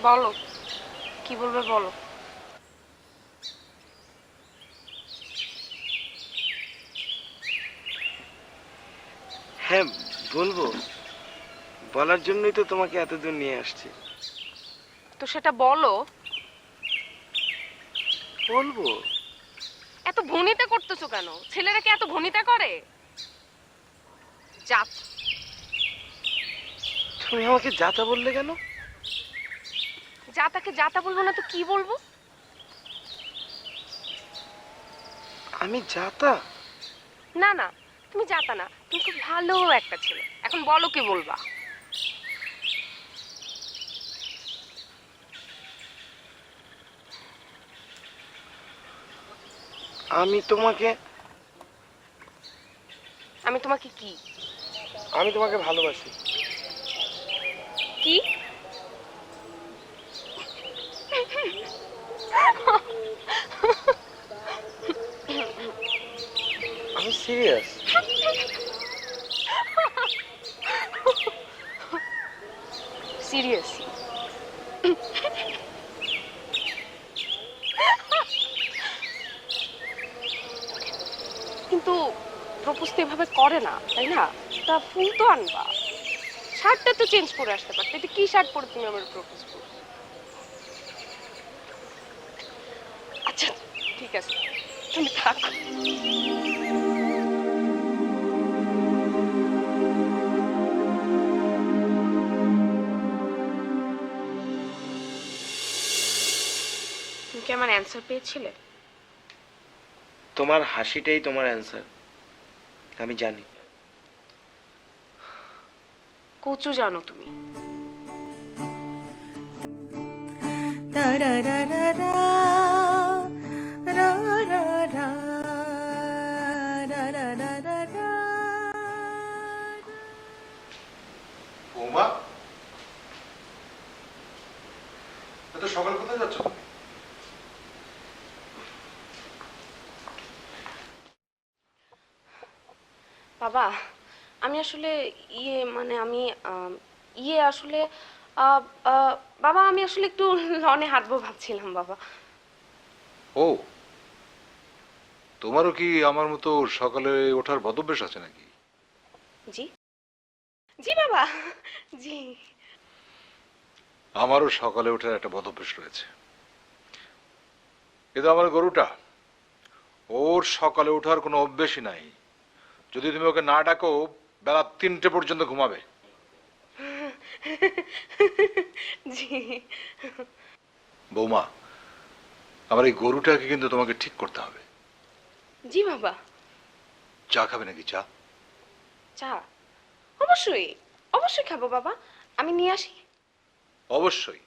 বলো, কি বলবে বলো। হ্যাঁ, বলবো। বলার জন্যই তো তোমাকে এতদূর নিয়ে আসছি। তো সেটা বলো। বলবো। এত ভনিতা করতেছো কেন? ছেলেরা কি এত ভনিতা করে? জাত। তুমি আমাকে যাতা বললে কেন? জাতাকে জাতা বলবো না তো কি বলবো? আমি যাতা? না না, তুমি জাতা না, তুমি খুব ভালো একটা ছেলে। এখন বলো কি বলবা। আমি তোমাকে আমি তোমাকে কি? আমি তোমাকে ভালোবাসি। কি? আমি সিরিয়াস। সিরিয়াস? কিন্তু প্রপোজ তো এভাবে করে না, তাই না? তা ফুল তো আনবা, শার্টটা তো চেঞ্জ করে আসতে পারতে। এটা কি শার্ট পরে তুমি আমার প্রপোজ করো? আচ্ছা, ঠিক আছে, তুমি থাকো। তুমি কি আমার অ্যান্সার পেয়েছিলে? তোমার হাসিটাই তোমার অ্যান্সার, আমি জানি। কচু জানো তুমি। বৌমা, এত সকাল কোথায় যাচ্ছ তুমি? বাবা, আমি আসলে মানে আমি আসলে আহ, আহ, বাবা, আমি আসলে একটু লনে হাঁটবো ভাবছিলাম বাবা। ও, তোমারও কি আমার মতো সকালে ওঠার বদভ্যাস আছে নাকি? জি, জি বাবা, জি। আমারও সকালে ওঠার একটা বদভ্যাস রয়েছে, কিন্তু আমার গরুটা, ওর সকালে ওঠার কোনো অভ্যেসই নাই। যদি তুমি ওকে না ডাকো, বেলা 3টে পর্যন্ত ঘুমাবে। জি। বৌমা, আমার এই গরুটাকে কিন্তু তোমাকে ঠিক করতে হবে। জি বাবা। চা খাবে নাকি? চা? চা? অবশ্যই, অবশ্যই খাবো বাবা, আমি নিয়ে আসি। অবশ্যই,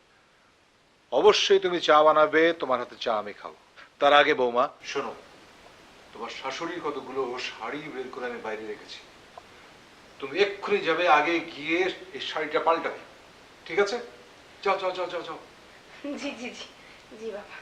অবশ্যই তুমি চা বানাবে, তোমার হাতে চা আমি খাবো। তার আগে বৌমা শোনো, তোমার শাশুড়ির কতগুলো শাড়ি বের করে আমি বাইরে রেখেছি। তুমি এক্ষুনি যাবে, আগে গিয়ে এই শাড়িটা পাল্টাবে, ঠিক আছে? যাও যাও যাও যাও যাও। জি জি জি, জি বাবা।